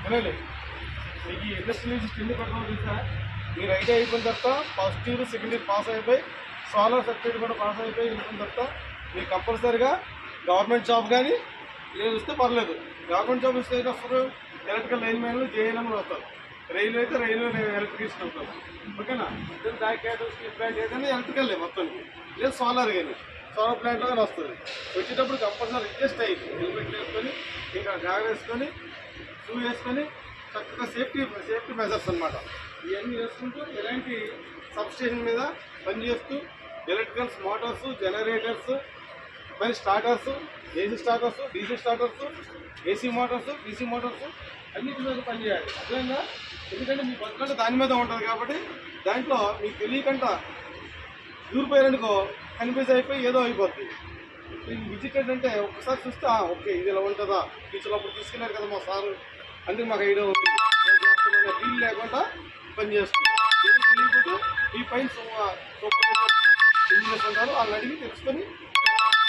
వినండి, మీకు ఈ ఇండస్ట్రియల్ విజిట్ ఎందుకు పెట్టడం తెలుసా? మీరు ఐటీ అయిపోయిన తర్వాత first year second year pass అయిపోయి సోలార్ సర్టిఫికేట్ కూడా పాస్ అయిపోయి వెళ్ళిన తర్వాత మీరు కంపల్సరీగా గవర్నమెంట్ జాబ్ కానీ లేదు వస్తే పర్లేదు. గవర్నమెంట్ జాబ్ వస్తే వస్తారు ఎలక్ట్రికల్ లైన్ మ్యాన్లు జేఎన్ఎం వస్తారు. రైల్వే అయితే రైల్వే ఎలక్ట్రికల్స్ అవుతారు. ఓకేనా? బ్యాక్ క్యాటర్ స్టీల్ ప్లాంట్ ఏదైనా ఎలక్ట్రికల్లే మొత్తం, లేదు సోలార్ కానీ సోలార్ ప్లాంట్లో కానీ వస్తుంది. వచ్చేటప్పుడు కంపల్సరీ అడ్జస్ట్ అయ్యి హెల్మెట్ వేసుకొని ఇంకా జాగ్రత్త వేసుకొని షూ వేసుకొని చక్కగా సేఫ్టీ మెజర్స్ అనమాట ఇవన్నీ వేసుకుంటూ ఇలాంటి సబ్స్టేషన్ మీద పనిచేస్తూ ఎలక్ట్రికల్స్, మోటార్స్, జనరేటర్స్, మరి starters, AC starters, DC starters, AC Motors, DC Motors అన్నిటి మీద పనిచేయాలి. అదేవిధంగా ఎందుకంటే మీ బతుకంటే దాని మీద ఉంటుంది కాబట్టి దాంట్లో మీకు తెలియకుండా దూరిపోయారనుకో కన్ఫ్యూజ్ అయిపోయి ఏదో అయిపోద్ది. విజిటెడ్ అంటే ఒకసారి చూస్తే ఓకే ఇది ఇలా ఉంటుందా, టీచర్లు అప్పుడు తీసుకెళ్ళారు కదా మా సారు, అందుకే మాకు ఐడియా ఉంది ఫీల్ లేకుండా పనిచేస్తుంది. ఏదో తెలియకపోతే ఈ పైన సూపర్వైజర్ ఇంజనీర్స్ ఉంటారు, వాళ్ళని అడిగి తెలుసుకొని